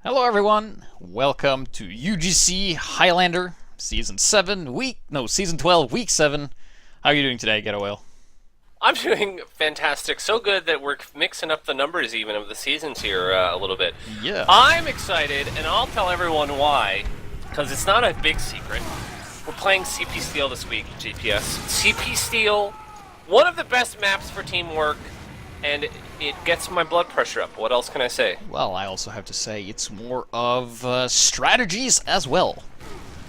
Hello everyone, welcome to UGC Highlander, Season 12, Week 7. How are you doing today, Getawhale? I'm doing fantastic. So good that we're mixing up the numbers even of the seasons here a little bit. Yeah. I'm excited, and I'll tell everyone why, because it's not a big secret. We're playing CP Steel this week, GPS. CP Steel, one of the best maps for teamwork, and it gets my blood pressure up. What else can I say? Well, I also have to say it's more of strategies as well.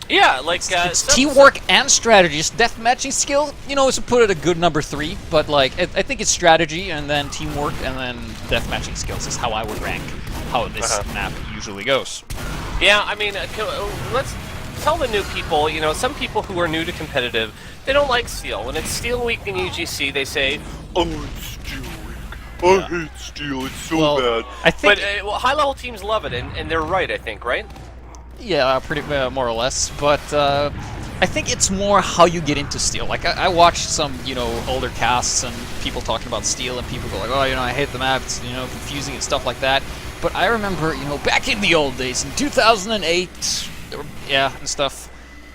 Yeah, like It's teamwork and strategies. Deathmatching skill, is to put it a good number 3, but I think it's strategy and then teamwork and then deathmatching skills is how I would rank how this map usually goes. Yeah, I mean, let's tell the new people, some people who are new to competitive, they don't like Steel. When it's Steel Week in UGC, they say, oh, it's Steel Week. I hate Steel, it's so bad. I think, but high-level teams love it, and they're right, I think, right? yeah, pretty more or less, but I think it's more how you get into Steel. Like, I watched some, older casts and people talking about Steel, and people go like, oh, I hate the map, it's, confusing and stuff like that. But I remember, back in the old days, in 2008, and stuff,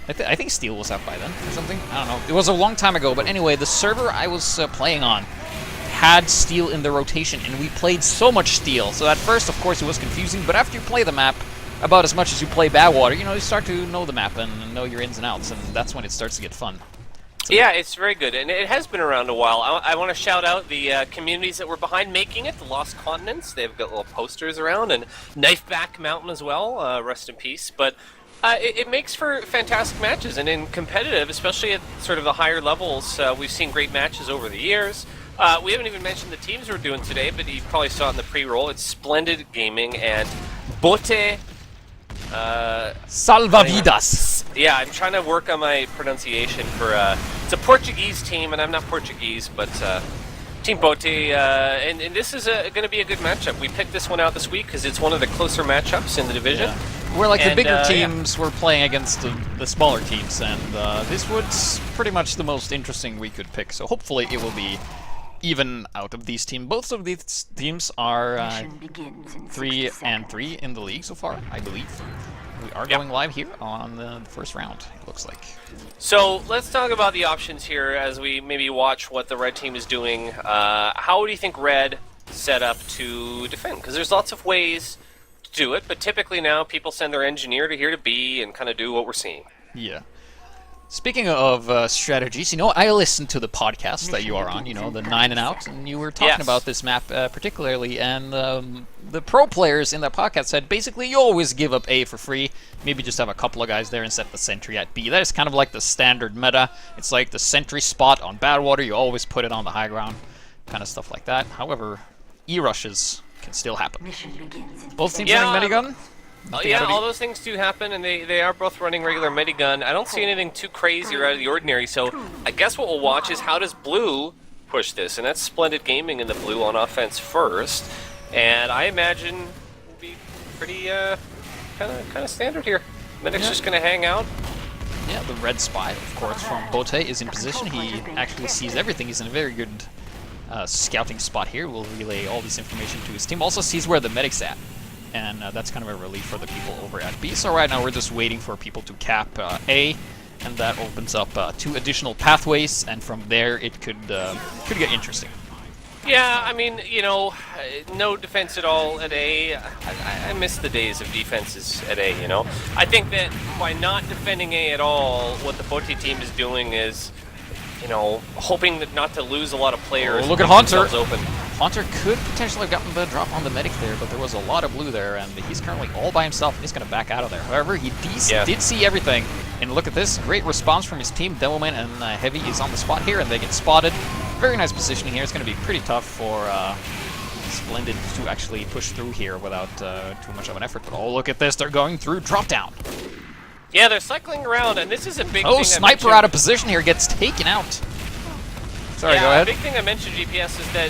I think Steel was out by then, or something, I don't know. It was a long time ago, but anyway, the server I was playing on had Steel in the rotation, and we played so much Steel. So at first, of course, it was confusing, but after you play the map about as much as you play Badwater, you start to know the map and know your ins and outs, and that's when it starts to get fun. So, yeah, it's very good, and it has been around a while. I want to shout out the communities that were behind making it, the Lost Continents. They've got little posters around, and Knifeback Mountain as well, rest in peace. But it makes for fantastic matches, and in competitive, especially at sort of the higher levels, we've seen great matches over the years. We haven't even mentioned the teams we're doing today, but you probably saw it in the pre-roll. It's Splendid-Gaming and Bote. Salva Vidas. Yeah, I'm trying to work on my pronunciation for, it's a Portuguese team, and I'm not Portuguese, but Team Bote, and this is going to be a good matchup. We picked this one out this week because it's one of the closer matchups in the division. Yeah. Where the bigger teams were playing against the smaller teams, and this was pretty much the most interesting we could pick, so hopefully it will be even out of these teams. Both of these teams are 3-3 in the league so far, I believe. We are going live here on the first round, it looks like. So let's talk about the options here as we maybe watch what the red team is doing. How do you think red set up to defend? Because there's lots of ways to do it, but typically now people send their engineer to here to B and kind of do what we're seeing. Yeah. Speaking of strategies, I listened to the podcast that you are on, the 9 and Out, and you were talking about this map particularly, and the pro players in that podcast said basically you always give up A for free, maybe just have a couple of guys there and set the sentry at B. That is kind of like the standard meta. It's like the sentry spot on Badwater, you always put it on the high ground, kind of stuff like that. However, E-rushes can still happen. Both teams running minigun? Yeah, all those things do happen, and they are both running regular minigun. I don't see anything too crazy or out of the ordinary, so I guess what we'll watch is how does blue push this, and that's Splendid-Gaming in the blue on offense first, and I imagine will be pretty kind of standard here. Medic's just going to hang out. Yeah, the red spy, of course, from Bote is in position. He actually sees everything. He's in a very good scouting spot here. Will relay all this information to his team. Also sees where the medic's at. And that's kind of a relief for the people over at B. So right now we're just waiting for people to cap A, and that opens up 2 additional pathways, and from there it could get interesting. Yeah, I mean, no defense at all at A. I miss the days of defenses at A, I think that by not defending A at all, what the Bote team is doing is, hoping that not to lose a lot of players. Oh, look at Haunter! Open. Haunter could potentially have gotten the drop on the medic there, but there was a lot of blue there, and he's currently all by himself, and he's going to back out of there. However, he did see everything, and look at this, great response from his team. Devilman and Heavy is on the spot here, and they get spotted. Very nice positioning here. It's going to be pretty tough for Splendid to actually push through here without too much of an effort, but oh, look at this, they're going through drop down. Yeah, they're cycling around, and this is a big thing. Oh, Sniper out of position here, gets taken out. Sorry, go ahead. The big thing I mentioned, GPS, is that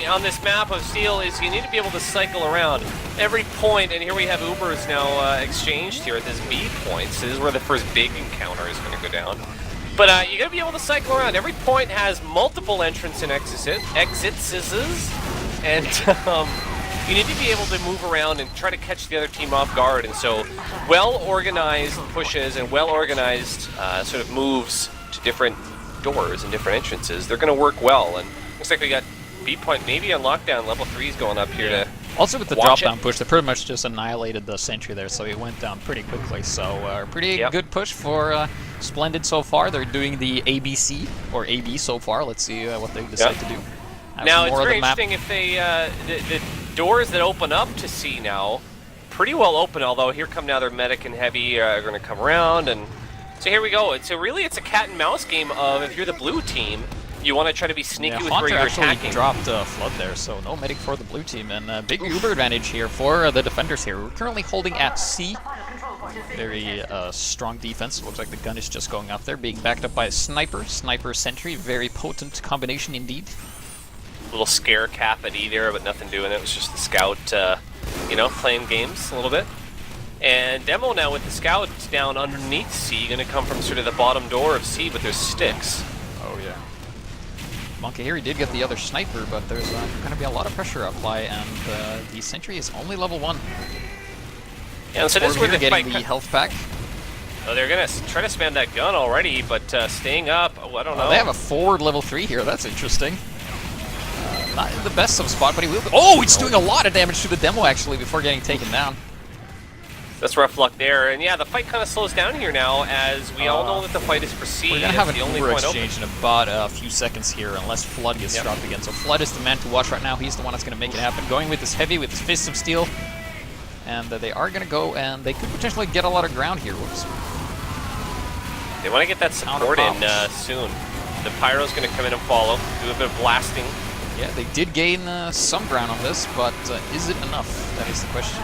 on this map of Steel is you need to be able to cycle around. Every point, and here we have Ubers now exchanged here at this B point, so this is where the first big encounter is going to go down. But you got to be able to cycle around. Every point has multiple entrance and exits, and you need to be able to move around and try to catch the other team off guard. And so, well-organized pushes and well-organized sort of moves to different doors and different entrances, they're going to work well. And looks like we got B point maybe on lockdown. Level 3's going up here to also with the watch drop-down push, they pretty much just annihilated the sentry there, so he went down pretty quickly. So pretty good push for Splendid so far. They're doing the ABC, or AB so far. Let's see what they decide to do. Now, it's very interesting if they, the doors that open up to C now, pretty well open, although here come now their medic and heavy are going to come around, and so here we go. So really it's a cat and mouse game of, if you're the blue team, you want to try to be sneaky with where you're attacking. Dropped Flood there, so no medic for the blue team, and big Uber advantage here for the defenders here. We're currently holding at C. Very strong defense. Looks like the gun is just going up there, being backed up by a sniper. Sniper sentry, very potent combination indeed. Little scare cap at E there, but nothing doing it. It was just the scout, you know, playing games a little bit. And Demo now with the scout down underneath C, going to come from sort of the bottom door of C, but there's sticks. Oh yeah. Monkey here, he did get the other sniper, but there's going to be a lot of pressure applied, and the sentry is only level 1. Yeah, so this is where they're getting the health pack. Oh, they're going to try to spam that gun already, but staying up, oh, I don't know. They have a forward level 3 here, that's interesting. Not in the best of spot, but he will. Oh, he's doing a lot of damage to the Demo actually before getting taken down. That's rough luck there, and yeah, the fight kind of slows down here now, as we all know that the fight is for C. We're gonna have an Uber exchange in about a few seconds here, unless Flood gets dropped again. So Flood is the man to watch right now. He's the one that's gonna make it happen. Going with his heavy, with his fists of steel, and they are gonna go, and they could potentially get a lot of ground here. Whoops. They want to get that support in soon. The Pyro's gonna come in and follow, do a bit of blasting. Yeah, they did gain some ground on this, but is it enough? That is the question.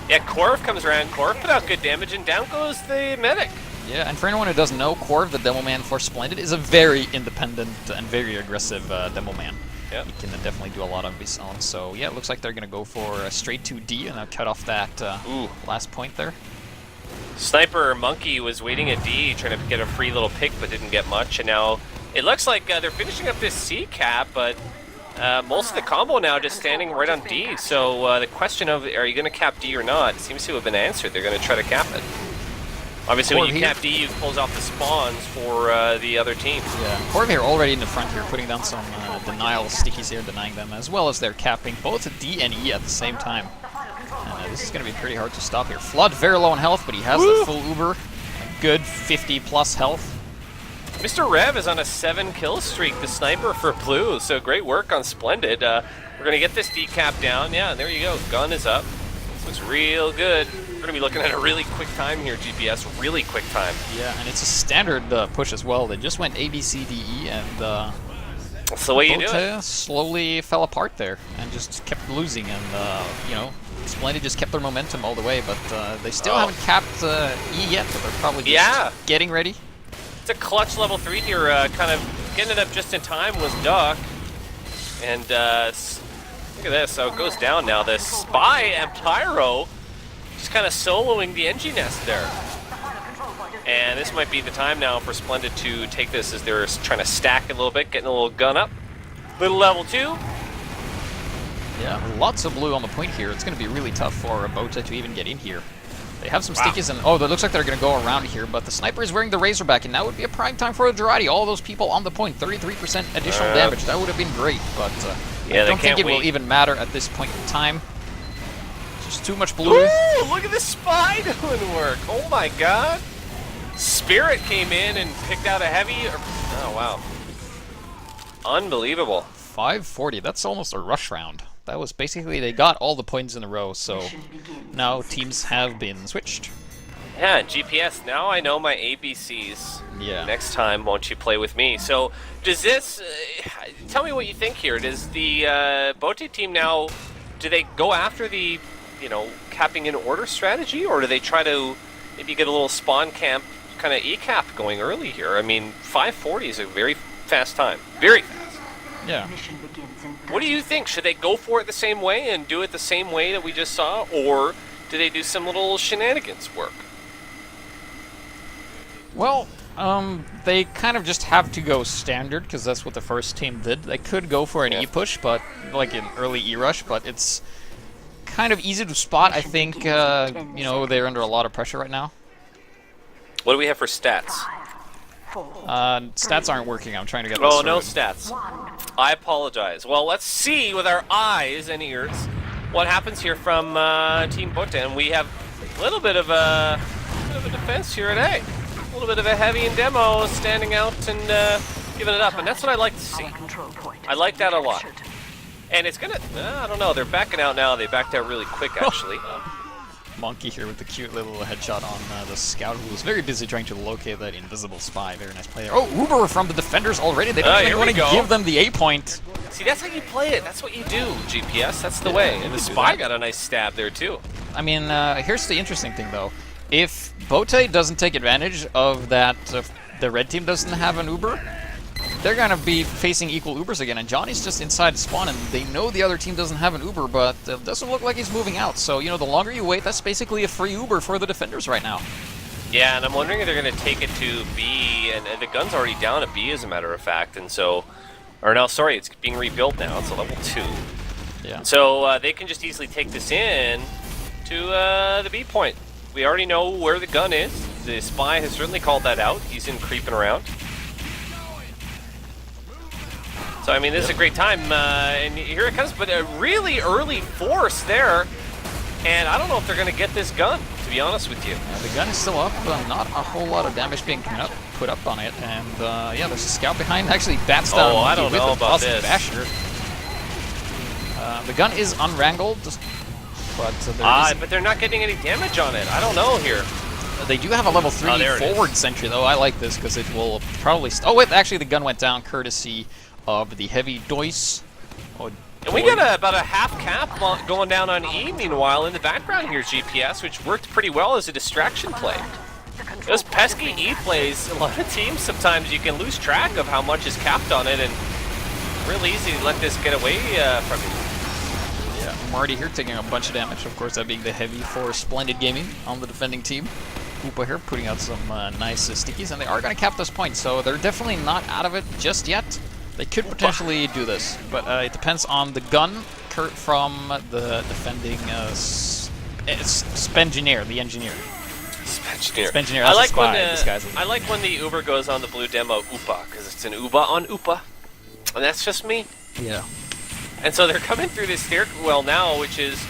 Yeah, Korv comes around. Korv put out good damage, and down goes the medic. Yeah, and for anyone who doesn't know, Korv, the demo man for Splendid, is a very independent and very aggressive demo man. Yeah. He can definitely do a lot of his own. So yeah, it looks like they're going to go for straight to D and cut off that last point there. Sniper Monkey was waiting at D, trying to get a free little pick, but didn't get much. And now it looks like they're finishing up this C cap, but most of the combo now just standing right on D. So the question of, are you going to cap D or not, seems to have been answered. They're going to try to cap it. Obviously, when you cap D, you close off the spawns for the other teams. Yeah, Korv here already in the front here, putting down some denial stickies here, denying them, as well as they're capping both D and E at the same time. And this is going to be pretty hard to stop here. Flood very low on health, but he has the full Uber. A good 50 plus health. Mr. Rev is on a 7-kill streak, the sniper for Blue, so great work on Splendid. We're going to get this decap down. Yeah, there you go. Gun is up. This looks real good. We're going to be looking at a really quick time here, GPS. Really quick time. Yeah, and it's a standard push as well. They just went A, B, C, D, E, and that's the way you do Bote it. Slowly fell apart there and just kept losing. And, you know, Splendid just kept their momentum all the way, but they still haven't capped E yet, but they're probably just getting ready. It's a clutch level 3 here, kind of getting it up just in time was Duck. And look at this, how it goes down now. The Spy and Pyro just kind of soloing the NG nest there. And this might be the time now for Splendid to take this as they're trying to stack a little bit, getting a little gun up. Little level 2. Yeah, lots of blue on the point here. It's going to be really tough for Bote to even get in here. They have some stickies, and it looks like they're going to go around here, but the sniper is wearing the Razorback, and now would be a prime time for a Girardi. All those people on the point, 33% additional damage. That would have been great, but I don't think it will even matter at this point in time. Just too much blue. Ooh, look at the Spy doing work. Oh my god. Spirit came in and picked out a heavy. Oh, wow. Unbelievable. 540. That's almost a rush round. That was basically, they got all the points in a row, so now teams have been switched. Yeah, GPS, now I know my ABCs. Yeah. Next time, won't you play with me? So, does this, tell me what you think here. Does the Bote team now, do they go after the, you know, capping in order strategy, or do they try to maybe get a little spawn camp kind of E-cap going early here? I mean, 540 is a very fast time. Very fast. Yeah. What do you think? Should they go for it the same way and do it the same way that we just saw, or do they do some little shenanigans work? Well, they kind of just have to go standard, because that's what the first team did. They could go for an E-push, but like an early E-rush, but it's kind of easy to spot. I think, you know, they're under a lot of pressure right now. What do we have for stats? Stats aren't working. I'm trying to get this Oh, sorted. no stats. I apologize. Well, let's see with our eyes and ears what happens here from Team Bote. And we have a little bit of a defense here at A. A little bit of a heavy and demo standing out and giving it up. And that's what I like to see. I like that a lot. And it's gonna, I don't know, they're backing out now. They backed out really quick, actually. Monkey here with the cute little headshot on the scout, who was very busy trying to locate that invisible spy. Very nice play there. Oh, Uber from the defenders already. They don't even want to give them the A point. See, that's how you play it. That's what you do, GPS. That's the way. And the spy got a nice stab there, too. I mean, here's the interesting thing, though. If Bote doesn't take advantage of that, the red team doesn't have an Uber, they're going to be facing equal Ubers again, and Johnny's just inside the spawn, and they know the other team doesn't have an Uber, but it doesn't look like he's moving out. So, you know, the longer you wait, that's basically a free Uber for the defenders right now. Yeah, and I'm wondering if they're going to take it to B, and the gun's already down at B, as a matter of fact, and so... Or no, sorry, it's being rebuilt now. It's a level 2. Yeah. So they can just easily take this in to the B point. We already know where the gun is. The spy has certainly called that out. He's in creeping around. So, I mean, this is a great time, and here it comes, but a really early force there, and I don't know if they're going to get this gun, to be honest with you. Yeah, the gun is still up, not a whole lot of damage being put up on it, and yeah, there's a scout behind, actually bats down I don't know about this. Basher. The gun is unwrangled, but they're not getting any damage on it. I don't know here. They do have a level 3 forward sentry, though. I like this, because it will probably... Oh, wait, actually, the gun went down, courtesy of the heavy Dois. And we got about a half cap going down on E, meanwhile, in the background here, GPS, which worked pretty well as a distraction play. Those pesky E plays, a lot of teams, sometimes you can lose track of how much is capped on it, and real easy to let this get away from you. Yeah, Marty here taking a bunch of damage, of course, that being the heavy for Splendid-Gaming on the defending team. Hoopa here putting out some nice stickies, and they are going to cap this point, so they're definitely not out of it just yet. They could potentially do this, but it depends on the gun from the defending Spengineer, the engineer. Spengineer, that's I like when the Uber goes on the blue demo Upa, because it's an Uba on Upa, and that's just me. Yeah. And so they're coming through this stairwell now, which is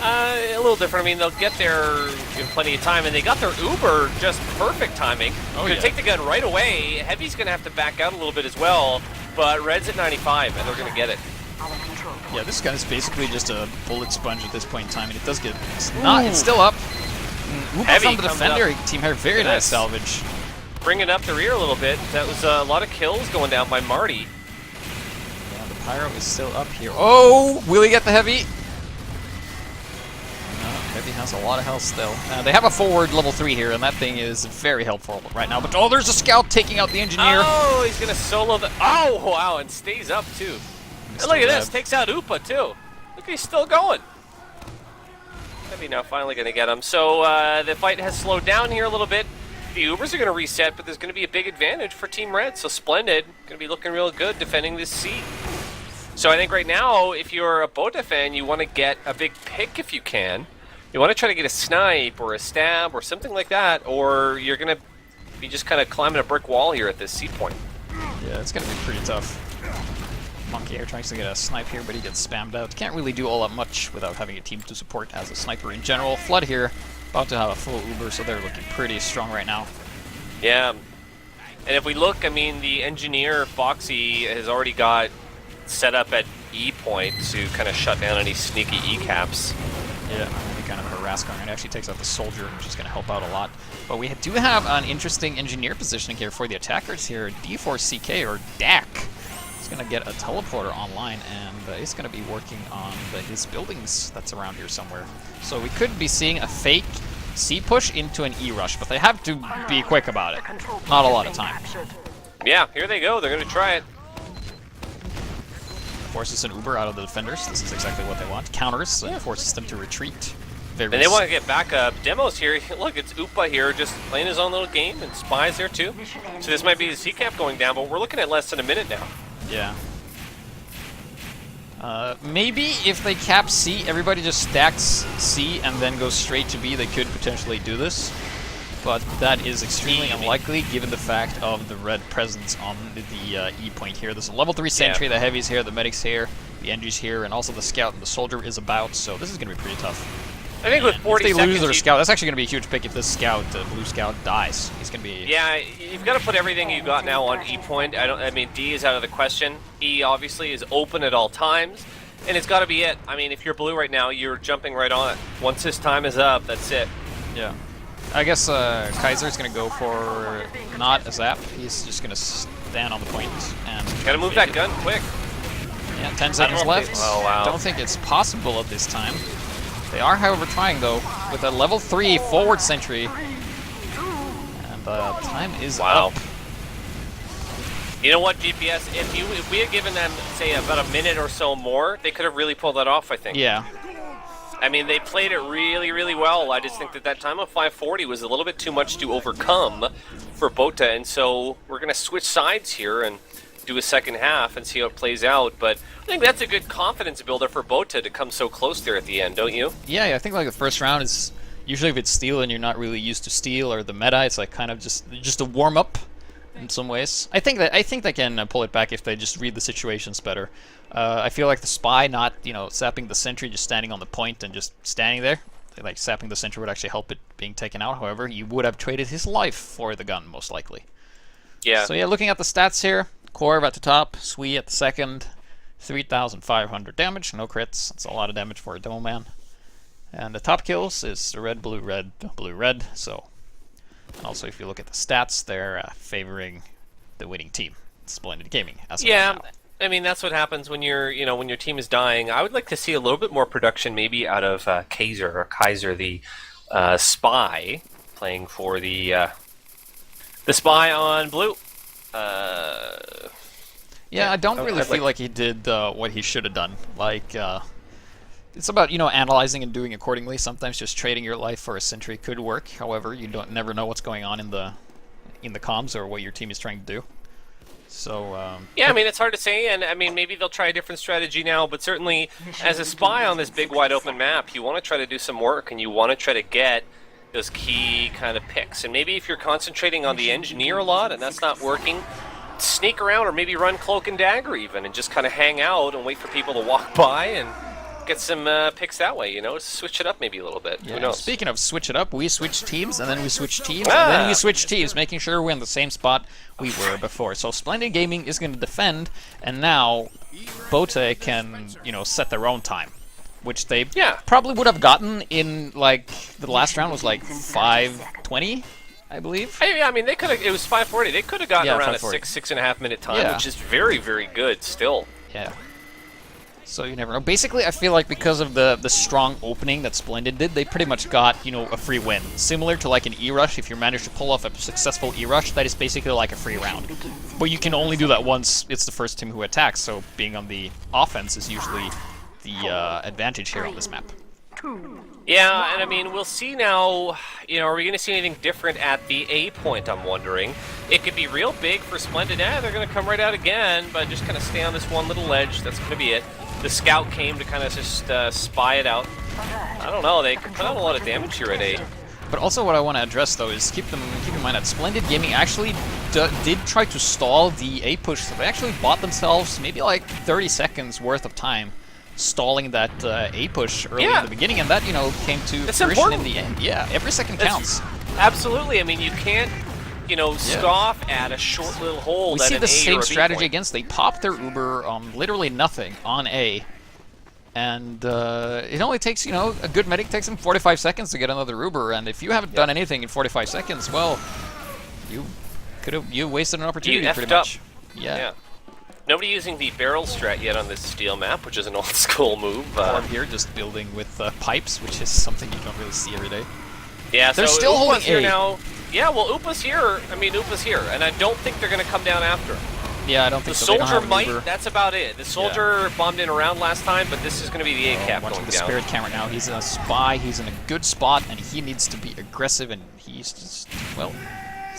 a little different. I mean, they'll get there in plenty of time, and they got their Uber just perfect timing. Oh, yeah. Take the gun right away. Heavy's going to have to back out a little bit as well, but Red's at 95, and they're going to get it. Yeah, this gun is basically just a bullet sponge at this point in time, and it does get... It's still up. Heavy from the defender team here, very nice salvage. Bringing up the rear a little bit. That was a lot of kills going down by Marty. Yeah, the Pyro is still up here. Oh, will he get the Heavy? No, Heavy has a lot of health still. They have a forward level 3 here, and that thing is very helpful right now. But oh, there's a scout taking out the engineer. Oh, he's going to solo the... Oh, wow, and stays up, too. And look at this, takes out Upa, too. Look, he's still going. Heavy now finally going to get him. So the fight has slowed down here a little bit. The Ubers are going to reset, but there's going to be a big advantage for Team Red. So Splendid going to be looking real good defending this C. So I think right now, if you're a Bote fan, you want to get a big pick if you can. You want to try to get a snipe or a stab or something like that, or you're going to be just kind of climbing a brick wall here at this C point. Yeah, it's going to be pretty tough. Monkey here tries to get a snipe here, but he gets spammed out. Can't really do all that much without having a team to support as a sniper in general. Flood here, about to have a full Uber, so they're looking pretty strong right now. Yeah, and if we look, I mean, the engineer, Foxy, has already got set up at E point to kind of shut down any sneaky E caps. Yeah, really kind of harass going. It actually takes out the soldier, which is going to help out a lot. But we do have an interesting engineer positioning here for the attackers here. D4CK, or DAC. Going to get a teleporter online, and he's going to be working on his buildings that's around here somewhere. So we could be seeing a fake C push into an E rush, but they have to be quick about it. Not a lot of time. Yeah, here they go. They're going to try it. Forces an Uber out of the defenders. This is exactly what they want. Counters and forces them to retreat. And they want to get back up. Demos here. Look, it's Upa here just playing his own little game, and Spy's there too. So this might be the C cap going down, but we're looking at less than a minute now. Yeah. Maybe if they cap C, everybody just stacks C and then goes straight to B, they could potentially do this. But that is extremely unlikely given the fact of the red presence on the E point here. There's a level 3 sentry, the heavy's here, the medic's here, the NG's here, and also the scout and the soldier is about, so this is going to be pretty tough. I think with 40 if they seconds, lose their scout, that's actually going to be a huge pick if this scout, blue scout, dies. He's going to be... Yeah, you've got to put everything you got now on E point. I mean, D is out of the question. E obviously is open at all times, and it's got to be it. I mean, if you're blue right now, you're jumping right on it. Once his time is up, that's it. Yeah. I guess Kaiser's going to go for not a zap. He's just going to stand on the point and... Got to move that gun quick. Yeah, 10 seconds left. Oh, wow. Don't think it's possible at this time. They are, however, trying, though, with a level 3 forward sentry. And time is up. You know what, GPS? If we had given them, say, about a minute or so more, they could have really pulled that off, I think. Yeah. I mean, they played it really, really well. I just think that time of 540 was a little bit too much to overcome for Bote, and so we're going to switch sides here and do a second half and see how it plays out. But I think that's a good confidence builder for Bote to come so close there at the end, don't you? Yeah, I think like the first round is usually if it's steel and you're not really used to steel or the meta, it's like kind of just a warm up in some ways. I think they can pull it back if they just read the situations better. I feel like the spy not sapping the sentry, just standing on the point and just standing there. Like sapping the sentry would actually help it being taken out. However, you would have traded his life for the gun most likely. Yeah. So yeah, looking at the stats here. Corv at the top, Sui at the second, 3,500 damage, no crits. That's a lot of damage for a demo man. And the top kills is red, blue, red, blue, red. So, and also if you look at the stats, they're favoring the winning team, Splendid-Gaming. Yeah, I mean that's what happens when you're, when your team is dying. I would like to see a little bit more production, maybe out of Kaiser, the spy, playing for the spy on blue. Yeah, I don't really feel like he did what he should have done. Like, it's about analyzing and doing accordingly. Sometimes just trading your life for a sentry could work. However, you never know what's going on in the comms or what your team is trying to do. So yeah, I mean it's hard to say, and I mean maybe they'll try a different strategy now. But certainly, as a spy on this big wide open map, you want to try to do some work, and you want to try to get those key kind of picks. And maybe if you're concentrating on the engineer a lot and that's not working, sneak around or maybe run cloak and dagger even and just kind of hang out and wait for people to walk by and get some picks that way, switch it up maybe a little bit. Yeah. Who knows? Speaking of switch it up, we switch teams and then we switch teams and then we switch teams, making sure we're in the same spot we were before. So Splendid-Gaming is going to defend, and now Bote can, set their own time, which they probably would have gotten in, like, the last round was like 5:20, I believe. I mean, they could have. It was 5:40. They could have gotten around a 6.5 minute time, which is very, very good still. Yeah. So you never know. Basically, I feel like because of the strong opening that Splendid did, they pretty much got a free win. Similar to like an E-Rush, if you manage to pull off a successful E-Rush, that is basically like a free round. But you can only do that once it's the first team who attacks. So being on the offense is usually the advantage here on this map. Yeah, and I mean, we'll see now, are we going to see anything different at the A point, I'm wondering. It could be real big for Splendid. They're going to come right out again, but just kind of stay on this one little ledge. That's going to be it. The scout came to kind of just spy it out. I don't know, they could put out a lot of damage here at A. But also what I want to address, though, is keep in mind that Splendid-Gaming actually did try to stall the A push, so they actually bought themselves maybe like 30 seconds worth of time stalling that A push early in the beginning, and that, came to fruition in the end. Yeah, every second counts. Absolutely. I mean, you can't, scoff at a short little hole. We see the same strategy against. They pop their Uber on literally nothing on A, and it only takes, a good medic takes them 45 seconds to get another Uber, and if you haven't done anything in 45 seconds, well, you wasted an opportunity pretty much. Yeah. Nobody using the barrel strat yet on this steel map, which is an old school move. Or here, just building with pipes, which is something you don't really see every day. Yeah, they're so still holding here A now. Yeah, well, Upa's here. I mean, Upa's here, and I don't think they're going to come down after him. Yeah, I don't think the so. Soldier might. That's about it. The soldier bombed in around last time, but this is going to be the A cap going watching the down. spirit camera now. He's a spy. He's in a good spot, and he needs to be aggressive. And he's just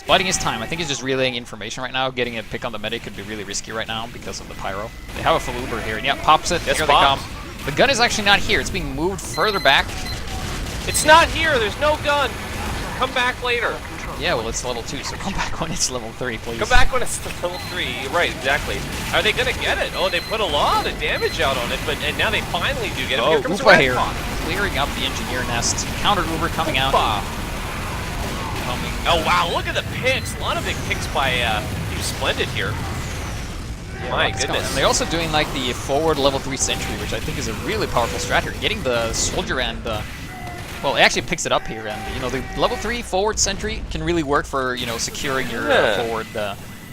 He's biding his time. I think he's just relaying information right now. Getting a pick on the medic could be really risky right now because of the pyro. They have a full Uber here, and yeah, pops it. Yes, here they come. The gun is actually not here. It's being moved further back. It's not here. There's no gun. Come back later. Yeah, well, it's level 2, so come back when it's level 3, please. Come back when it's level 3. Right, exactly. Are they gonna get it? Oh, they put a lot of damage out on it, and now they finally do get it. Oh, Here comes Upa the here, Red clearing up the engineer nest. Counter Uber coming out. Coming. Oh wow, look at the picks. A lot of big picks by Team Splendid here. Yeah, My goodness. And they're also doing like the forward level 3 sentry, which I think is a really powerful strat here. Getting the soldier and well, it actually picks it up here, and you know the level 3 forward sentry can really work for securing your forward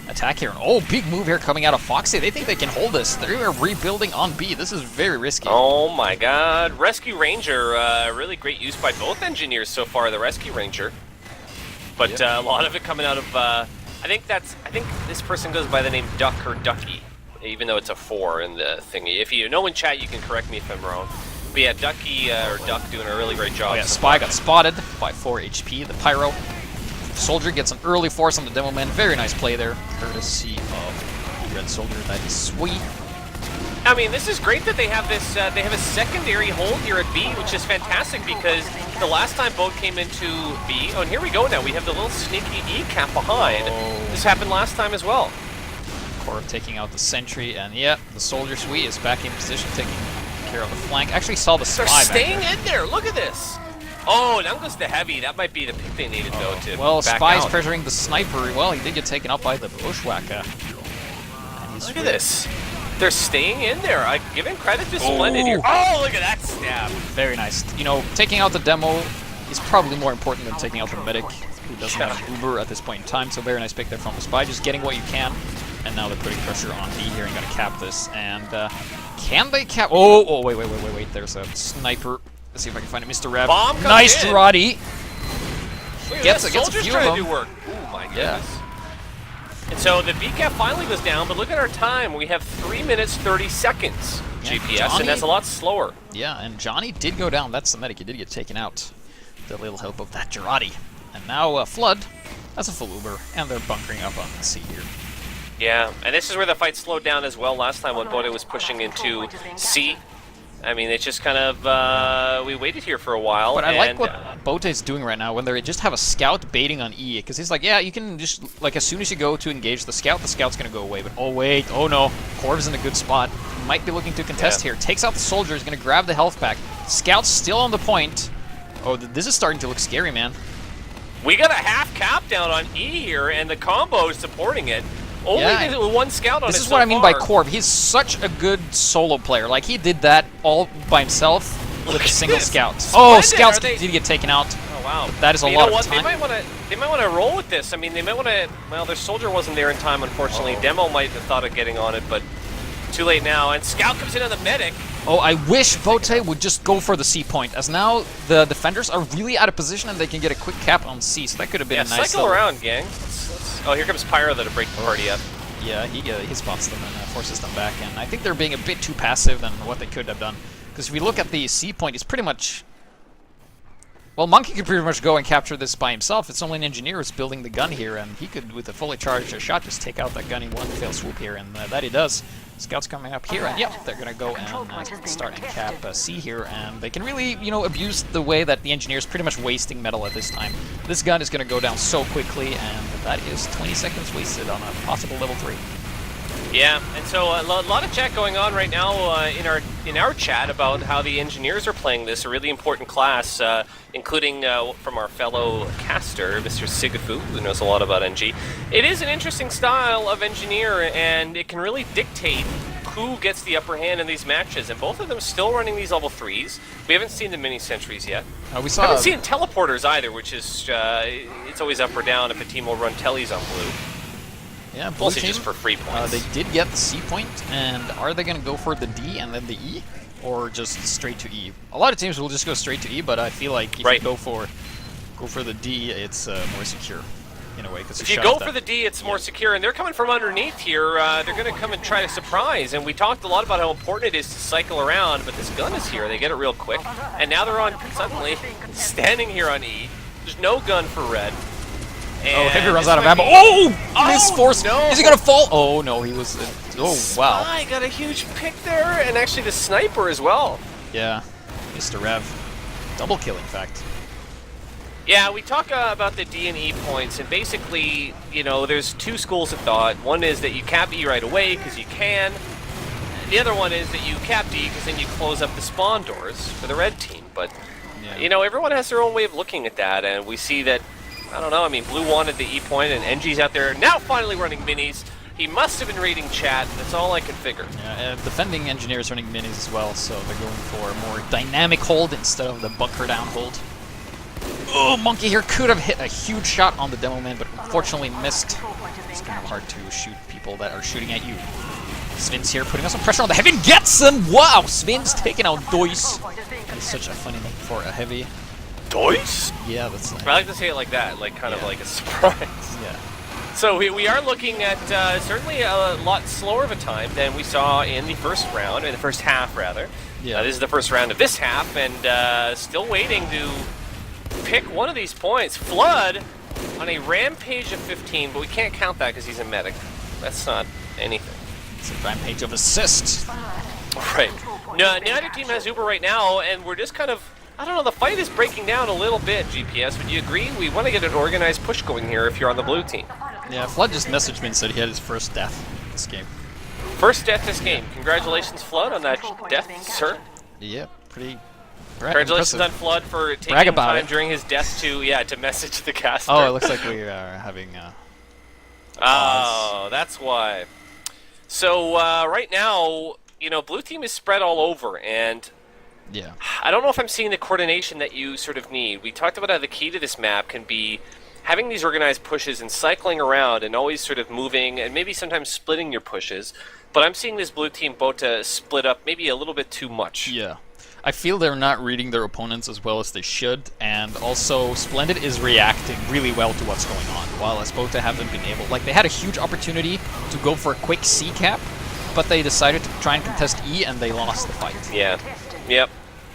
attack here. And, oh, big move here coming out of Foxy. They think they can hold this. They are rebuilding on B. This is very risky. Oh my God, Rescue Ranger, really great use by both engineers so far. The Rescue Ranger, but a lot of it coming out of. I think this person goes by the name Duck or Ducky, even though it's a 4 in the thingy. If you know in chat, you can correct me if I'm wrong. But yeah, Ducky or Duck doing a really great job. Oh yeah, Spy got spotted by 4 HP. The Pyro Soldier gets an early force on the Demo Man. Very nice play there, courtesy of Red Soldier. That is sweet. I mean, this is great that they have this. They have a secondary hold here at B, which is fantastic because the last time Bote came into B. Oh, and here we go now. We have the little sneaky E cap behind. Oh. This happened last time as well. Corp taking out the sentry, and yeah, the Soldier Sweet is back in position, taking care of the flank. Actually saw the Spy They're staying in there. Look at this. Oh, now goes the Heavy. That might be the pick they needed, though, to well, back Spy's out. pressuring the Sniper. Well, he did get taken up by the Bushwhacker. Look at this. They're staying in there. I give him credit to Splendid here. Oh, look at that stab. Very nice. You know, taking out the Demo is probably more important than taking out the Medic, who doesn't have an Uber at this point in time. So very nice pick there from the Spy. Just getting what you can. And now they're putting pressure on B here and going to cap this. And can they cap? Oh, wait. There's a Sniper. Let's see if I can find it. Mr. Rev. Bomb nice Girardi. Gets a few trying to do work. Oh my goodness. Yeah. And so the VCAP finally goes down, but look at our time. We have 3 minutes 30 seconds GPS, Johnny, and that's a lot slower. Yeah, and Johnny did go down. That's the medic. He did get taken out. The little help of that Girardi. And now Flood has a full Uber, and they're bunkering up on C here. Yeah, and this is where the fight slowed down as well last time when Bote was pushing into C. I mean, it's just kind of, we waited here for a while. But I like what Bote is doing right now when they just have a scout baiting on E. Because he's like, yeah, you can just, like, as soon as you go to engage the scout's going to go away. But oh, wait, oh no, Corv's in a good spot. Might be looking to contest here. Takes out the soldier, is going to grab the health back. Scout's still on the point. Oh, this is starting to look scary, man. We got a half cap down on E here, and the combo is supporting it. Only with one scout on it. This is what I mean by Corv. He's such a good solo player. Like, he did that all by himself with a single scout. Oh, scouts did get taken out. Oh, wow. That is a lot of time. They might want to roll with this. I mean, they might want to... Well, their soldier wasn't there in time, unfortunately. Demo might have thought of getting on it, but too late now. And Scout comes in on the medic. Oh, I wish Bote would just go for the C point, as now the defenders are really out of position and they can get a quick cap on C, so that could have been a nice... cycle around, gang. Oh, here comes Pyro to break the party up. Yeah, he spots them and forces them back, and I think they're being a bit too passive than what they could have done. Because if we look at the C point, it's pretty much... Well, Monkey could pretty much go and capture this by himself. It's only an engineer who's building the gun here, and he could, with a fully charged shot, just take out that gun in one fell swoop here, and that he does. Scouts coming up here, and yep, they're going to go and start and cap C here, and they can really, abuse the way that the engineer is pretty much wasting metal at this time. This gun is going to go down so quickly, and that is 20 seconds wasted on a possible level 3. Yeah, and so a lot of chat going on right now in our chat about how the engineers are playing this, a really important class, including from our fellow caster, Mr. Sigafu, who knows a lot about NG. It is an interesting style of engineer, and it can really dictate who gets the upper hand in these matches, and both of them still running these level 3s. We haven't seen the mini sentries yet. We haven't seen teleporters either, which is, it's always up or down if a team will run tellies on blue. Yeah, mostly just for free points. They did get the C point, and are they going to go for the D and then the E, or just straight to E? A lot of teams will just go straight to E, but I feel like if you go for the D, it's more secure in a way. If you go for the D, it's more secure, and they're coming from underneath here. They're going to come and try to surprise, and we talked a lot about how important it is to cycle around, but this gun is here. They get it real quick, and now they're on suddenly standing here on E. There's no gun for Red. Oh, Heavy runs this out of might ammo. be- Oh! Miss force! no. Is he gonna fall? Oh, no, he was... oh, wow. Spy got a huge pick there, and actually the sniper as well. Yeah, Mr. Rev. Double kill, in fact. Yeah, we talk about the D and E points, and basically, you know, there's two schools of thought. One is that you cap E right away because you can. The other one is that you cap D because then you close up the spawn doors for the red team. But, Yeah. you know, everyone has their own way of looking at that, and we see that, I don't know, I mean, Blue wanted the E point, and NG's out there now finally running minis. He must have been reading chat, that's all I can figure. Yeah, defending engineers running minis as well, so they're going for a more dynamic hold instead of the bunker down hold. Oh, Monkey here could have hit a huge shot on the demo man, but unfortunately missed. It's kind of hard to shoot people that are shooting at you. Svin's here putting some pressure on the heavy and gets him! Wow, Svin's taking out Dois. It's such a funny name for a heavy. Dois? Yeah, that's nice. I like to say it like that, like kind of like a surprise. Yeah. So we are looking at certainly a lot slower of a time than we saw in the first round, or the first half rather. Yeah. This is the first round of this half, and still waiting to pick one of these points. Flood on a rampage of 15, but we can't count that because he's a medic. That's not anything. It's a rampage of assists. Right. No, neither team has Uber right now, and we're just kind of, I don't know, the fight is breaking down a little bit, GPS. Would you agree? We want to get an organized push going here if you're on the blue team. Yeah, Flood just messaged me and said he had his first death this game. First death this game. Congratulations, Flood, on that death, sir. Yeah, pretty Congratulations impressive. on Flood for taking Brag about time it. during his death to message the caster. Oh, it looks like we are having Oh, that's why. So right now, you know, blue team is spread all over, and yeah. I don't know if I'm seeing the coordination that you sort of need. We talked about how the key to this map can be having these organized pushes and cycling around and always sort of moving and maybe sometimes splitting your pushes. But I'm seeing this blue team Bote split up maybe a little bit too much. Yeah. I feel they're not reading their opponents as well as they should, and also Splendid is reacting really well to what's going on, while Bote haven't been able. Like, they had a huge opportunity to go for a quick C cap, but they decided to try and contest E, and they lost the fight. Yeah. Yep.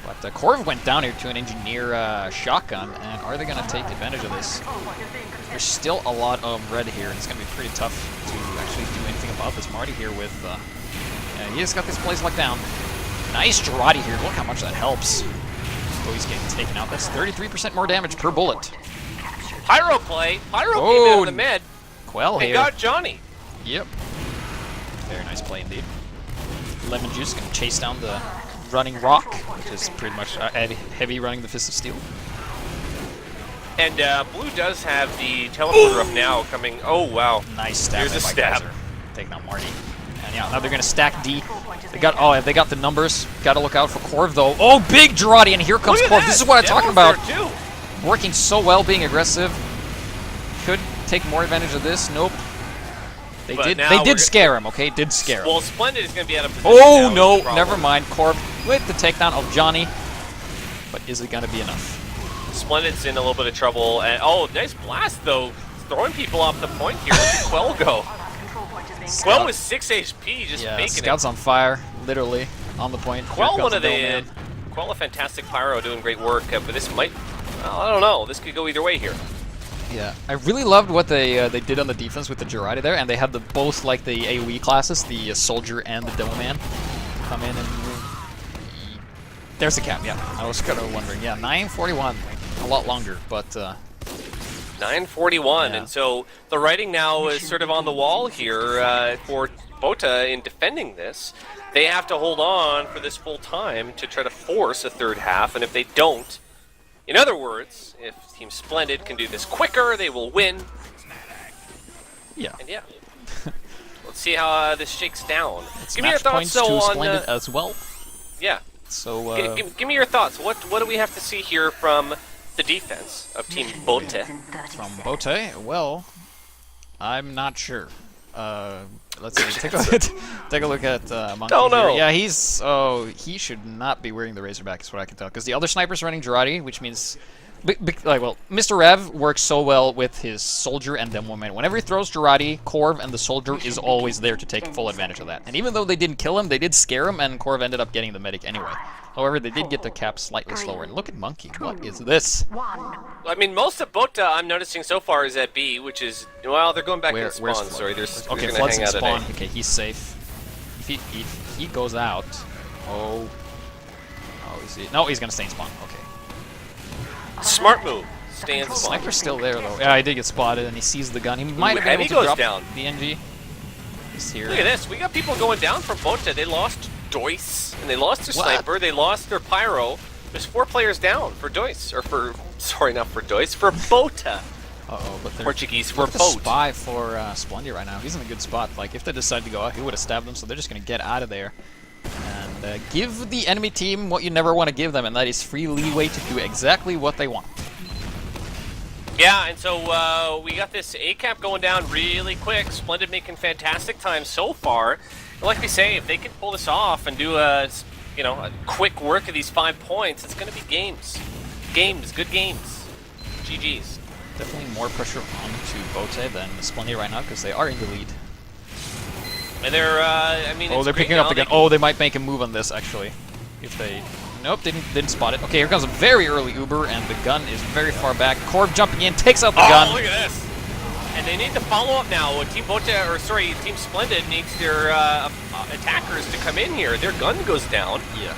But Corv went down here to an engineer shotgun, and are they going to take advantage of this? There's still a lot of red here, and it's going to be pretty tough to actually do anything about this. Marty here with... yeah, he just got this place locked down. Nice Girardi here. Look how much that helps. Oh, he's getting taken out. That's 33% more damage per bullet. Pyro play. Pyro came out of the med. Quell and here. got Johnny. Yep. Very nice play indeed. Lemon Juice going to chase down the running Rock, which is pretty much heavy running the Fist of Steel. And blue does have the teleporter up now coming. Oh, wow. Nice stab. Here's a by stab. Kaiser. Taking out Marty. And yeah, now they're going to stack D. They got the numbers. Got to look out for Corv though. Oh, big Girardi, and here comes Look at Corv. that. This is what I'm talking Demo's about. there, too. Working so well, being aggressive. Could take more advantage of this. Nope. They But did. now They we're did scare him. Okay, did scare him. Well, Splendid is going to be out of position. Oh now, no, is the problem. never mind. Corv with the takedown of Johnny. But is it going to be enough? Splendid's in a little bit of trouble. And oh, nice blast though. Throwing people off the point here. Where did Quell go? Quell was 6 HP, just Yeah, faking Scout's it. on fire, literally on the point. Quell, Here one comes of the Bellman. Quell, a fantastic pyro, doing great work. But this might, well, I don't know. This could go either way here. Yeah, I really loved what they did on the defense with the Girardi there, and they had the both like the AoE classes, the Soldier and the Demo Man, come in and there's the cap. Yeah, I was kind of wondering. Yeah, 941, a lot longer, but 941, Yeah. and so the writing now is sort of on the wall here for Bote in defending this. They have to hold on for this full time to try to force a third half, and if they don't, in other words, if Team Splendid can do this quicker, they will win. yeah. And yeah, let's see how this shakes down. It's Give me your match thoughts points though to on Splendid as well. yeah. So Give me your thoughts. What do we have to see here from the defense of Team Bote? from Bote, well, I'm not sure. Let's see. Take a look at Monkey. Don't know. Here. Yeah, he should not be wearing the Razorback, is what I can tell, because the other sniper's running Girardi, which means, well, Mr. Rev works so well with his Soldier and Demo Man. Whenever he throws Girardi, Corv and the Soldier is always there to take full advantage of that. And even though they didn't kill him, they did scare him, and Corv ended up getting the medic anyway. However, they did get the cap slightly slower. And look at Monkey. What is this? I mean, most of Bote I'm noticing so far is at B, which is, well, they're going back in spawn. Where's Flood? Sorry, Okay, gonna Flood's hang in out at spawn. A. Okay, he's safe. If he goes out, oh, is he? No, he's gonna stay in spawn. Okay. Smart move. Stay in spawn. Sniper's still there though. Yeah, I did get spotted, and he sees the gun. He might have been Heavy able to goes drop down. the NG. He's here. Look at this. We got people going down from Bote. They lost Doyce, and they lost their sniper. They lost their pyro. There's 4 players down for Doyce, or for, sorry, not for Doyce, for Bote. Uh-oh, but they're Portuguese for the Bote. spy for Splendid right now. He's in a good spot. Like, if they decide to go out, he would have stabbed them, so they're just going to get out of there. And give the enemy team what you never want to give them, and that is free leeway to do exactly what they want. Yeah, and so we got this A-cap going down really quick. Splendid making fantastic time so far. And like we say, if they can pull this off and do a quick work of these 5 points, it's going to be games. Good games. GG's. Definitely more pressure on to Bote than Splendid right now, because they are in the lead. And they're, I mean, oh, they're picking up the gun. Oh, they might make a move on this, actually. If they... Nope, didn't spot it. Okay, here comes a very early Uber, and the gun is very far back. Corv jumping in, takes out the gun. Look at this! And they need to follow up now. Team Bote, or sorry, Team Splendid needs their attackers to come in here. Their gun goes down. Yeah.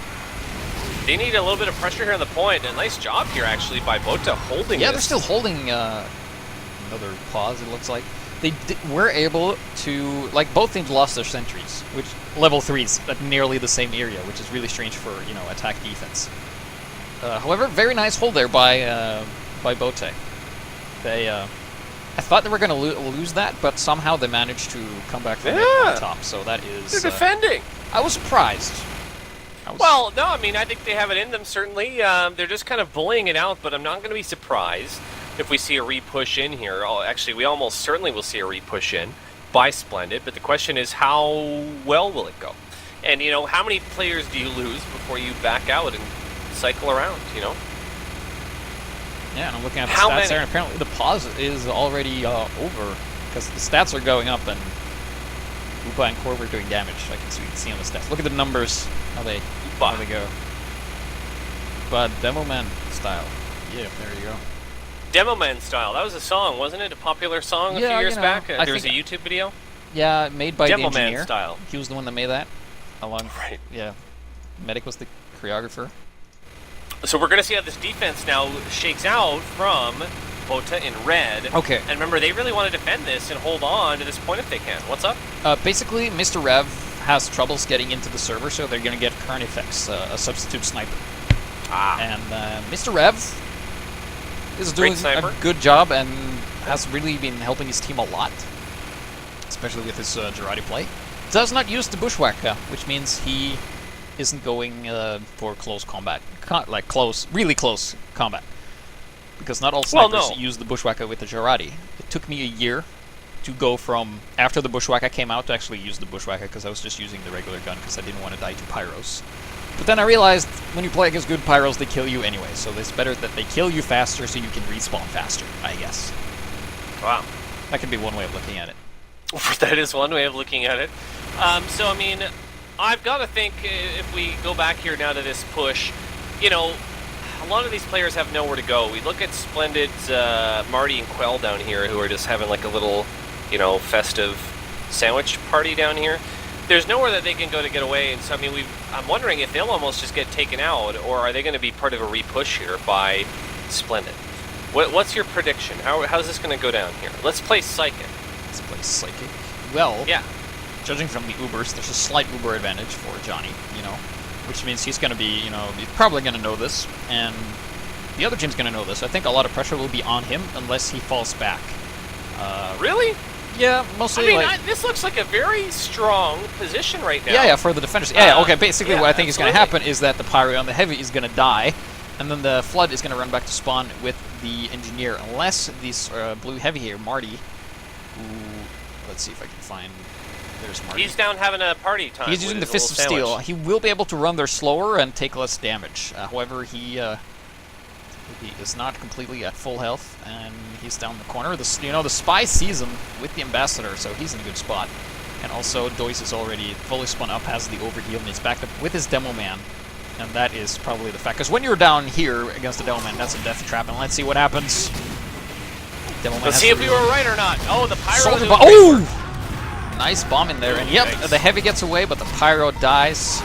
They need a little bit of pressure here on the point. A nice job here, actually, by Bote holding Yeah, this. they're still holding another pause, it looks like. They were able to, like, both teams lost their sentries, which level 3s at nearly the same area, which is really strange for, you know, attack defense. However, very nice hold there by Bote. They, I thought they were going to lose that, but somehow they managed to come back from on top, so that is... They're defending! I was surprised. Well, no, I mean, I think they have it in them, certainly. They're just kind of bullying it out, but I'm not going to be surprised if we see a re-push in here. Oh, actually, we almost certainly will see a re-push in by Splendid, but the question is, how well will it go? And, you know, how many players do you lose before you back out and cycle around, you know? Yeah, and I'm looking at the stats there, and apparently the pause is already over, because the stats are going up, and Upa and Corv are doing damage. I can see on the stats. Look at the numbers, how they go. But Demo Man style. Yeah, there you go. Demo Man style. That was a song, wasn't it? A popular song a few years back? There was a YouTube video? Yeah, made by the engineer. Demo Man style. He was the one that made that. Right. Yeah. Medic was the choreographer. So we're going to see how this defense now shakes out from Bote in red. Okay. And remember, they really want to defend this and hold on to this point if they can. What's up? Basically, Mr. Rev has troubles getting into the server, so they're going to get current effects, a substitute sniper. And Mr. Rev is doing a good job and has really been helping his team a lot, especially with his Girardi play. Does not use the Bushwhacker, which means he isn't going for close combat, really close combat. Because not all snipers use the Bushwhacker with the Girardi. It took me a year to go from after the Bushwhacker came out to actually use the Bushwhacker, because I was just using the regular gun because I didn't want to die to Pyros. But then I realized when you play against good Pyros, they kill you anyway, so it's better that they kill you faster so you can respawn faster, I guess. Wow. That could be one way of looking at it. That is one way of looking at it. So, I mean, I've got to think if we go back here now to this push, you know, a lot of these players have nowhere to go. We look at Splendid's Marty and Quell down here, who are just having like a little, you know, festive sandwich party down here. There's nowhere that they can go to get away, and so I mean, I'm wondering if they'll almost just get taken out, or are they going to be part of a re-push here by Splendid? What's your prediction? How's this going to go down here? Let's play Psychic. Let's play Psychic. Well, yeah. Judging from the Ubers, there's a slight Uber advantage for Johnny, you know, which means he's going to be, you know, he's probably going to know this, and the other team's going to know this. I think a lot of pressure will be on him unless he falls back. Really? Yeah, mostly. I mean, this looks like a very strong position right now. Yeah, for the defenders. Yeah, okay. Basically, what I think is going to happen is that the Pyro on the Heavy is going to die, and then the Flood is going to run back to spawn with the Engineer, unless this blue Heavy here, Marty, who, let's see if I can find. There's Marty. He's down having a party time. He's using the Fist of Steel. He will be able to run there slower and take less damage. However, he is not completely at full health, and he's down the corner. The Spy sees him with the Ambassador, so he's in a good spot. And also, Doyce is already fully spun up, has the overheal, and he's backed up with his Demo Man. And that is probably the fact. Because when you're down here against the Devilman, that's a death trap. And let's see what happens. Let's see if we were right or not. Oh, the Pyro. Soldier bomb. Oh! Nice bomb in there. And yep, the Heavy gets away, but the Pyro dies.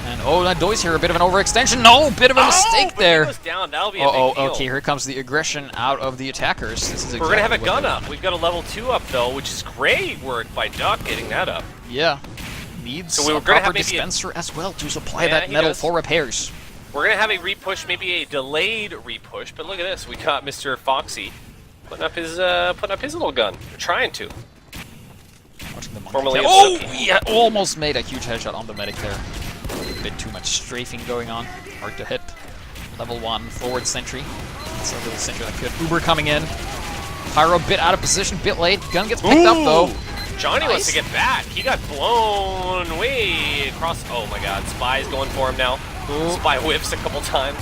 And that Doi's here, a bit of an overextension. No, bit of a mistake there. He goes down. That'll be a big deal. Okay, here comes the aggression out of the attackers. This is exactly We're going to have a gun up. We've got a level 2 up, though, which is great work by Duck getting that up. Yeah. Needs so we were a proper have dispenser as well to supply that metal for repairs. We're going to have a repush, maybe a delayed repush, but look at this. We got Mr. Foxy putting up his little gun. We're trying to. Watching the Formerly yeah, almost made a huge headshot on the medic there. A bit too much strafing going on. Hard to hit. Level 1 forward sentry. That's a little sentry that could. Uber coming in. Pyro bit out of position, bit late. Gun gets picked up though. Johnny wants to get back. He got blown way across. Oh my god, Spy's going for him now. Spy whiffs a couple times.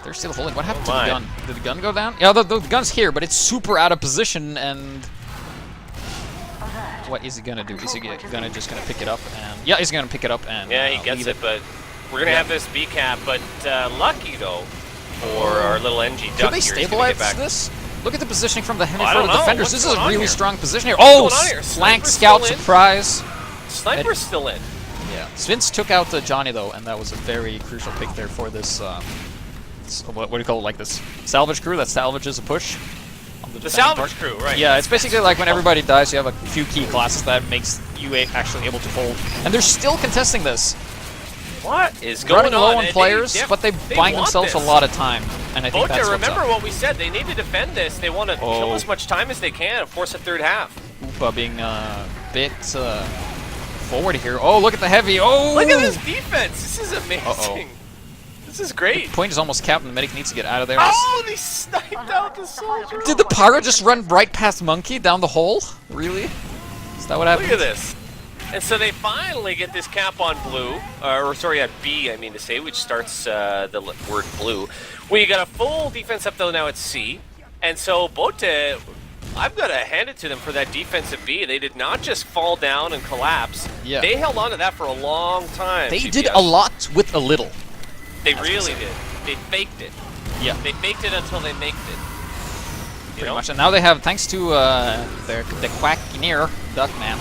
They're still holding. What happened to the gun? Did the gun go down? Yeah, the gun's here, but it's super out of position and... What is he gonna do? Is he just gonna pick it up and... Yeah, he's gonna pick it up and yeah, he gets it, but we're gonna have this B cap, but lucky though for our little NG Duck. Could they stabilize this? Look at the positioning from the Heavy for the defenders. This is a really strong position here. Oh, flank scout surprise. Sniper's still in. Yeah, Svince took out Johnny though, and that was a very crucial pick there for this. What do you call it? Like this salvage crew that salvages a push. The salvage crew, right? Yeah, it's basically like when everybody dies, you have a few key classes that makes you actually able to hold. And they're still contesting this. What is going on? Running low on players, but they buying themselves a lot of time. And I think Bote, that's remember what we said. They need to defend this. They want to kill as much time as they can and force a third half. Upa being a bit forward here. Oh, look at the Heavy. Oh! Look at this defense. This is amazing. This is great. The point is almost capped and the medic needs to get out of there. Oh, they sniped out the soldier. Did the Pyro just run right past Monkey down the hole? Really? Is that what happened? Look at this. And so they finally get this cap on blue, or sorry, at B, I mean to say, which starts the word blue. We got a full defense up though now at C, and so Bote, I've got to hand it to them for that defense at B. They did not just fall down and collapse. Yeah. They held on to that for a long time. They did a lot with a little. They really did. They faked it. Yeah. They faked it until they maked it. Pretty much. And now they have, thanks to the Quackineer, Duckman,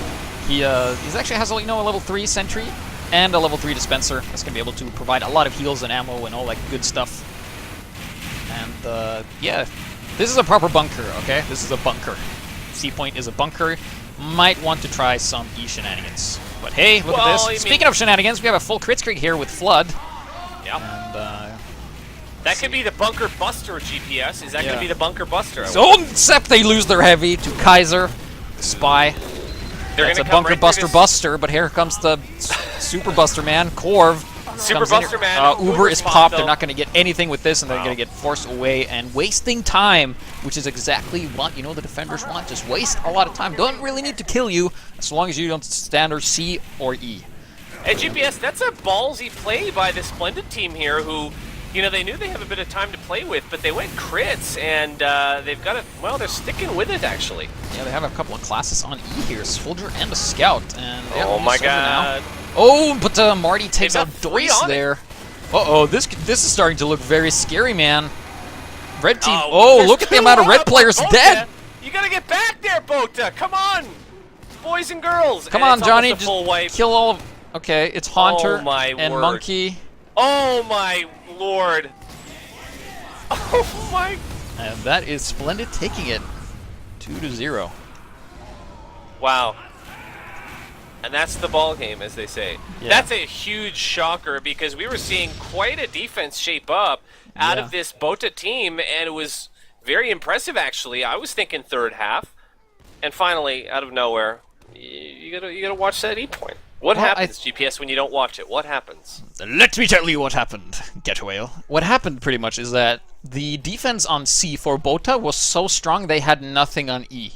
he actually has a level 3 sentry and a level 3 dispenser that's going to be able to provide a lot of heals and ammo and all that good stuff. And yeah, this is a proper bunker, okay? This is a bunker. C point is a bunker. Might want to try some E shenanigans. But hey, look at this. Speaking of shenanigans, we have a full crit streak here with Flood. Yep. And that could be the Bunker Buster GPS. Is that going to be the Bunker Buster? So, except they lose their Heavy to Kaiser, Spy. That's a Bunker Buster, but here comes the Super Buster man, Corv. Super Buster man. Uber is popped. They're not going to get anything with this, and they're going to get forced away and wasting time, which is exactly what the defenders want. Just waste a lot of time. Don't really need to kill you as long as you don't standard C or E. And GPS, that's a ballsy play by the Splendid team here, who, they knew they have a bit of time to play with, but they went crits, and they've got they're sticking with it, actually. Yeah, they have a couple of classes on E here, Soldier and a Scout, and oh my god. Now. Oh, but Marty takes out Dois there. Uh-oh, this is starting to look very scary, man. Red team, look at the amount of red players dead! You gotta get back there, Bote! Come on! Boys and girls! Come on, Johnny, just kill all of... Okay, it's Haunter and word. Monkey. Oh my lord. Oh my. And that is Splendid taking it 2-0. Wow. And that's the ball game, as they say. Yeah. That's a huge shocker because we were seeing quite a defense shape up out of this Bote team, and it was very impressive actually. I was thinking third half. And finally, out of nowhere, you gotta watch that E point. What happens, GPS, when you don't watch it? What happens? Let me tell you what happened, Getawhale. What happened, pretty much, is that the defense on C for Bote was so strong they had nothing on E.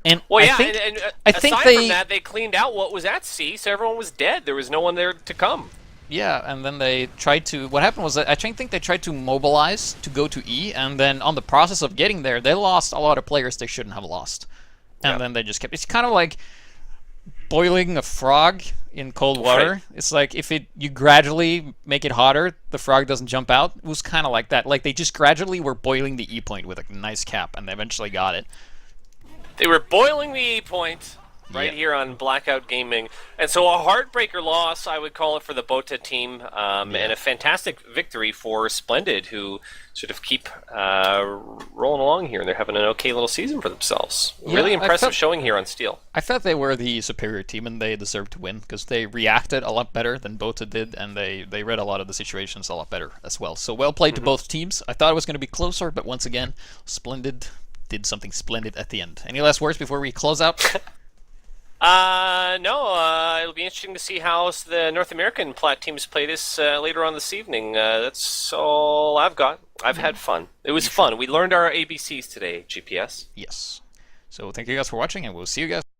And I think aside from that, they cleaned out what was at C, so everyone was dead. There was no one there to come. Yeah, and then they tried to... What happened was that I think they tried to mobilize to go to E, and then on the process of getting there, they lost a lot of players they shouldn't have lost. And then they just kept... It's kind of like... boiling a frog in cold water. Right. It's like if you gradually make it hotter, the frog doesn't jump out. It was kind of like that. Like they just gradually were boiling the E point with a nice cap, and they eventually got it. They were boiling the E point right Yeah. here on Blackout Gaming. And so a heartbreaker loss, I would call it, for the Bote team, and a fantastic victory for Splendid, who sort of keep rolling along here, and they're having an okay little season for themselves. Yeah, Really I impressive felt- showing here on Steel. I thought they were the superior team, and they deserved to win because they reacted a lot better than Bote did, and they read a lot of the situations a lot better as well. So well played to both teams. I thought it was going to be closer, but once again, Splendid did something splendid at the end. Any last words before we close out? No, it'll be interesting to see how the North American plat teams play this later on this evening. That's all I've got. I've had fun. It was fun. We learned our ABCs today, GPS. Yes. So thank you guys for watching, and we'll see you guys.